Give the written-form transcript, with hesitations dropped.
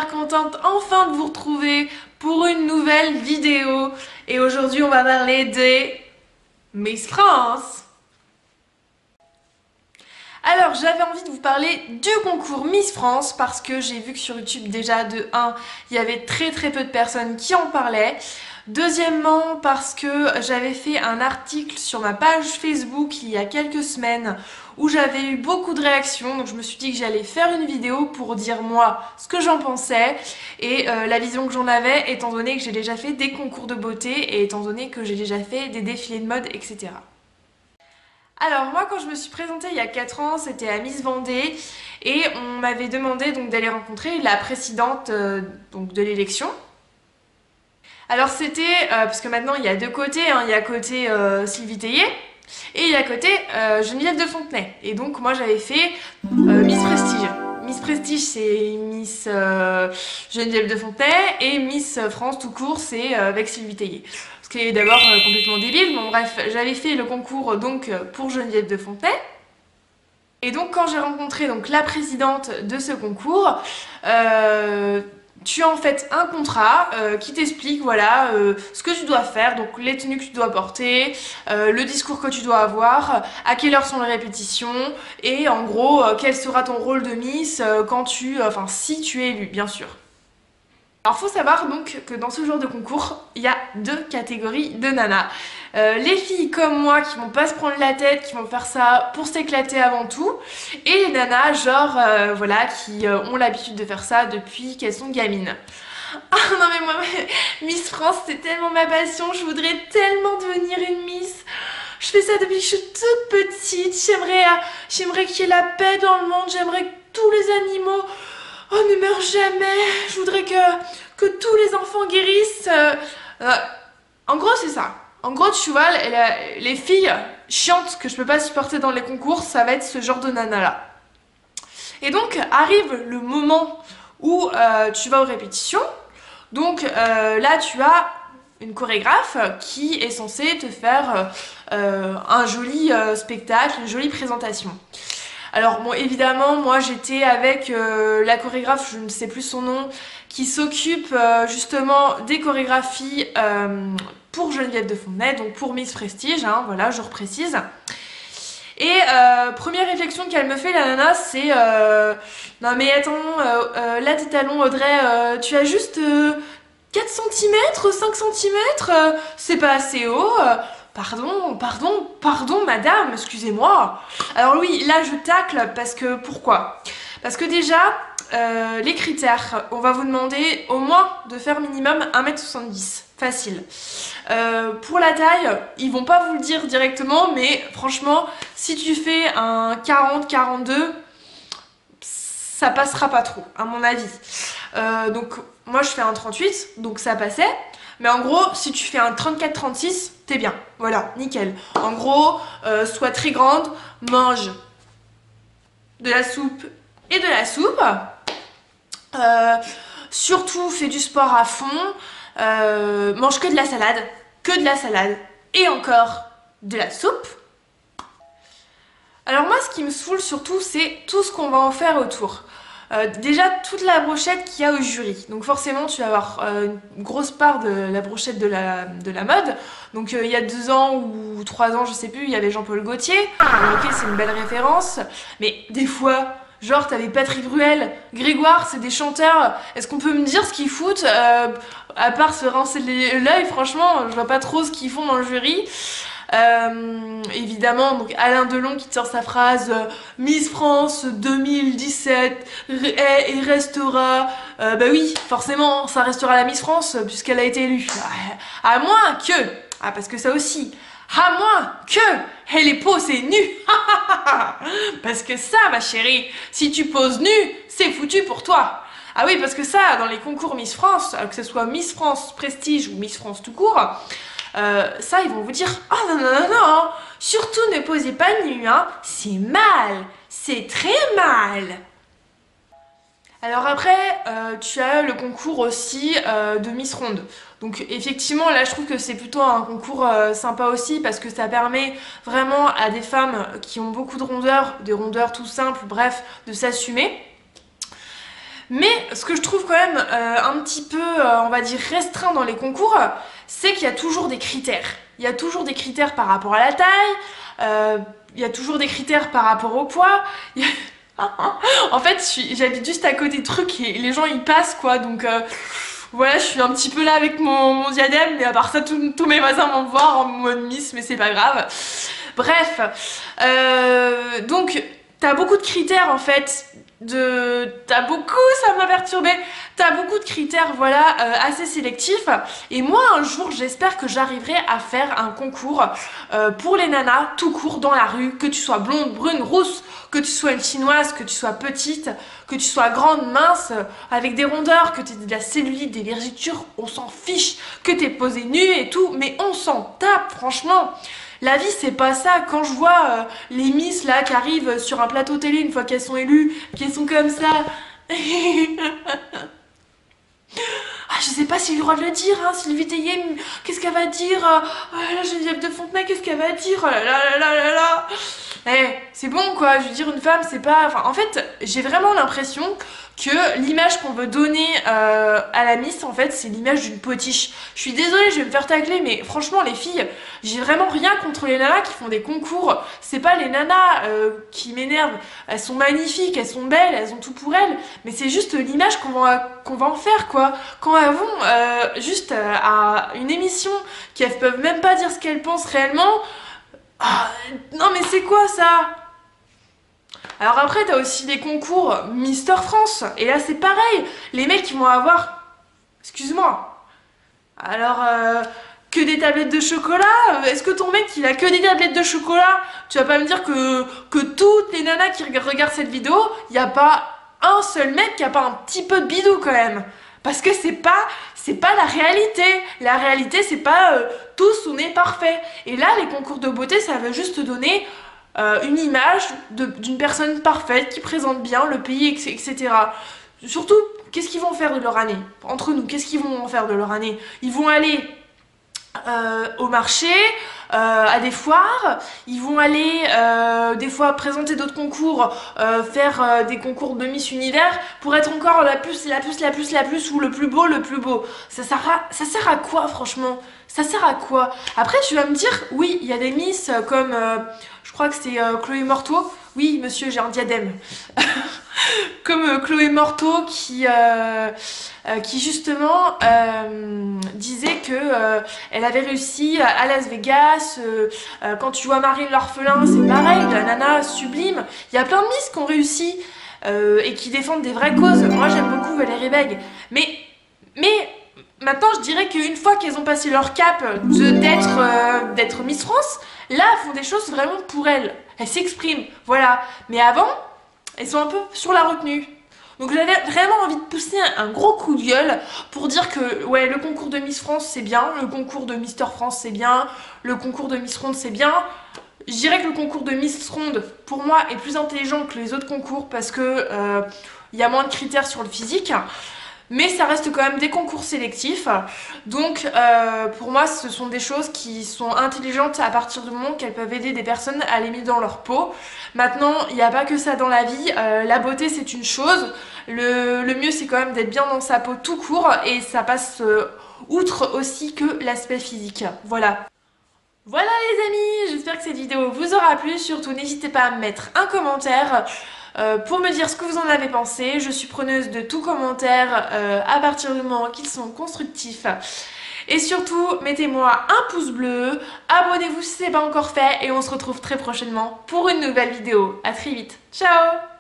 super contente enfin de vous retrouver pour une nouvelle vidéo. Et aujourd'hui on va parler des Miss France. Alors j'avais envie de vous parler du concours Miss France parce que j'ai vu que sur YouTube déjà de 1 il y avait très peu de personnes qui en parlaient. Deuxièmement parce que j'avais fait un article sur ma page Facebook il y a quelques semaines où j'avais eu beaucoup de réactions, donc je me suis dit que j'allais faire une vidéo pour dire moi ce que j'en pensais et la vision que j'en avais étant donné que j'ai déjà fait des concours de beauté et étant donné que j'ai déjà fait des défilés de mode, etc. Alors moi quand je me suis présentée il y a 4 ans c'était à Miss Vendée et on m'avait demandé donc d'aller rencontrer la présidente donc de l'élection. Alors c'était, parce que maintenant il y a deux côtés, hein, il y a côté Sylvie Tellier et il y a côté Geneviève de Fontenay. Et donc moi j'avais fait Miss Prestige. Miss Prestige c'est Miss Geneviève de Fontenay et Miss France tout court c'est avec Sylvie Tellier. Ce qui est d'abord complètement débile, bon bref, j'avais fait le concours donc pour Geneviève de Fontenay. Et donc quand j'ai rencontré donc la présidente de ce concours, tu as en fait un contrat qui t'explique voilà ce que tu dois faire, donc les tenues que tu dois porter, le discours que tu dois avoir, à quelle heure sont les répétitions et en gros quel sera ton rôle de Miss quand enfin si tu es élu bien sûr. Alors faut savoir donc que dans ce genre de concours, il y a deux catégories de nanas. Les filles comme moi qui vont pas se prendre la tête, qui vont faire ça pour s'éclater avant tout, et les nanas genre voilà qui ont l'habitude de faire ça depuis qu'elles sont gamines. Ah non mais moi Miss France c'est tellement ma passion, je voudrais tellement devenir une Miss. Je fais ça depuis que je suis toute petite, j'aimerais qu'il y ait la paix dans le monde, j'aimerais que tous les animaux ne meurent jamais, je voudrais que tous les enfants guérissent. En gros c'est ça. En gros tu vois les filles chiantes que je peux pas supporter dans les concours, ça va être ce genre de nana là. Et donc arrive le moment où tu vas aux répétitions. Donc là tu as une chorégraphe qui est censée te faire un joli spectacle, une jolie présentation. Alors bon évidemment moi j'étais avec la chorégraphe, je ne sais plus son nom, qui s'occupe justement des chorégraphies pour Geneviève de Fontenay, donc pour Miss Prestige, hein, voilà je reprécise. Et première réflexion qu'elle me fait la nana c'est non mais attends, là tes talons Audrey, tu as juste 4 cm, 5 cm, c'est pas assez haut. Pardon, madame, excusez-moi. Alors oui, là je tacle parce que, pourquoi? Parce que déjà, les critères, on va vous demander au moins de faire minimum 1m70, facile. Pour la taille, ils vont pas vous le dire directement, mais franchement, si tu fais un 40-42, ça passera pas trop, à mon avis. Donc moi je fais un 38, donc ça passait. Mais en gros, si tu fais un 34-36, t'es bien. Voilà, nickel. En gros, sois très grande, mange de la soupe et de la soupe. Surtout, fais du sport à fond. Mange que de la salade et encore de la soupe. Alors moi, ce qui me saoule surtout, c'est tout ce qu'on va en faire autour. Déjà toute la brochette qu'il y a au jury, donc forcément tu vas avoir une grosse part de la brochette de la mode. Donc il y a 2 ans ou 3 ans je sais plus, il y avait Jean-Paul Gaultier, ok c'est une belle référence, mais des fois genre t'avais Patrick Bruel, Grégoire, c'est des chanteurs, est-ce qu'on peut me dire ce qu'ils foutent à part se rincer l'œil? Franchement je vois pas trop ce qu'ils font dans le jury. Évidemment donc Alain Delon qui sort sa phrase Miss France 2017 et restera bah oui forcément ça restera la Miss France puisqu'elle a été élue, à moins que parce que ça aussi à moins que elle ait posé nue parce que ça ma chérie si tu poses nue c'est foutu pour toi. Ah oui parce que ça dans les concours Miss France, que ce soit Miss France Prestige ou Miss France tout court, ça ils vont vous dire oh non, surtout ne posez pas nu, hein, c'est mal, c'est très mal. Alors après tu as le concours aussi de Miss Ronde. Donc effectivement là je trouve que c'est plutôt un concours sympa aussi parce que ça permet vraiment à des femmes qui ont beaucoup de rondeurs, des rondeurs tout simples, bref, de s'assumer. Mais ce que je trouve quand même un petit peu, on va dire, restreint dans les concours, c'est qu'il y a toujours des critères. Il y a toujours des critères par rapport à la taille, il y a toujours des critères par rapport au poids. En fait, j'habite juste à côté de trucs et les gens y passent quoi, donc voilà, je suis un petit peu là avec mon diadème, mais à part ça, tous mes voisins vont me voir en mode Miss, mais c'est pas grave. Bref, donc t'as beaucoup de critères en fait, ça m'a perturbé, t'as beaucoup de critères, voilà, assez sélectifs, et moi un jour j'espère que j'arriverai à faire un concours pour les nanas tout court dans la rue, que tu sois blonde, brune, rousse, que tu sois une chinoise, que tu sois petite, que tu sois grande, mince, avec des rondeurs, que tu aies de la cellulite, des vergetures, on s'en fiche, que t'es posée nue et tout, mais on s'en tape franchement. La vie c'est pas ça. Quand je vois les Miss là qui arrivent sur un plateau télé une fois qu'elles sont élues, qu'elles sont comme ça. Ah, je sais pas si j'ai le droit de le dire, hein. Sylvie Tellier, qu'est-ce qu'elle va dire? Oh là là, Geneviève de Fontenay, qu'est-ce qu'elle va dire? Oh là là là là là là. Eh, c'est bon quoi, je veux dire, une femme c'est pas... Enfin, en fait, j'ai vraiment l'impression que l'image qu'on veut donner à la Miss, en fait, c'est l'image d'une potiche. Je suis désolée, je vais me faire tacler, mais franchement, les filles, j'ai vraiment rien contre les nanas qui font des concours. C'est pas les nanas qui m'énervent. Elles sont magnifiques, elles sont belles, elles ont tout pour elles, mais c'est juste l'image qu'on va en faire, quoi. Quand elles vont juste à une émission, qu'elles peuvent même pas dire ce qu'elles pensent réellement... Ah, non mais c'est quoi ça? Alors après t'as aussi des concours Mister France, et là c'est pareil, les mecs ils vont avoir, excuse-moi, alors que des tablettes de chocolat, est-ce que ton mec il a que des tablettes de chocolat? Tu vas pas me dire que toutes les nanas qui regardent cette vidéo, y a pas un seul mec qui a pas un petit peu de bidou quand même? Parce que c'est pas la réalité. La réalité, c'est pas tous on est parfait. Et là, les concours de beauté, ça veut juste te donner une image d'une personne parfaite qui présente bien le pays, etc. Surtout, qu'est-ce qu'ils vont faire de leur année? Entre nous, qu'est-ce qu'ils vont en faire de leur année? Ils vont aller au marché, à des foires, ils vont aller des fois présenter d'autres concours, faire des concours de Miss Univers pour être encore la plus ou le plus beau. Ça sert à quoi franchement? Ça sert à quoi? Après tu vas me dire, oui, il y a des Miss comme, je crois que c'est Chloé Morteau. Oui monsieur, j'ai un diadème. Comme Chloé Morteau qui justement disait que elle avait réussi à Las Vegas. Quand tu vois Marine l'orphelin, c'est pareil, la nana sublime. Il y a plein de Miss qui ont réussi et qui défendent des vraies causes. Moi j'aime beaucoup Valérie Bègue, mais maintenant je dirais qu'une fois qu'elles ont passé leur cap d'être Miss France, là elles font des choses vraiment pour elles. Elles s'expriment, voilà. Mais avant, elles sont un peu sur la retenue. Donc j'avais vraiment envie de pousser un gros coup de gueule pour dire que ouais, le concours de Miss France c'est bien, le concours de Mister France c'est bien, le concours de Miss Ronde c'est bien. Je dirais que le concours de Miss Ronde pour moi est plus intelligent que les autres concours parce que il y a moins de critères sur le physique. Mais ça reste quand même des concours sélectifs. Donc pour moi ce sont des choses qui sont intelligentes à partir du moment qu'elles peuvent aider des personnes à les mettre dans leur peau. Maintenant il n'y a pas que ça dans la vie, la beauté c'est une chose, le mieux c'est quand même d'être bien dans sa peau tout court et ça passe outre aussi que l'aspect physique. Voilà. Voilà les amis, j'espère que cette vidéo vous aura plu, surtout n'hésitez pas à me mettre un commentaire pour me dire ce que vous en avez pensé. Je suis preneuse de tout commentaire à partir du moment qu'ils sont constructifs. Et surtout, mettez-moi un pouce bleu, abonnez-vous si ce n'est pas encore fait et on se retrouve très prochainement pour une nouvelle vidéo. À très vite, ciao!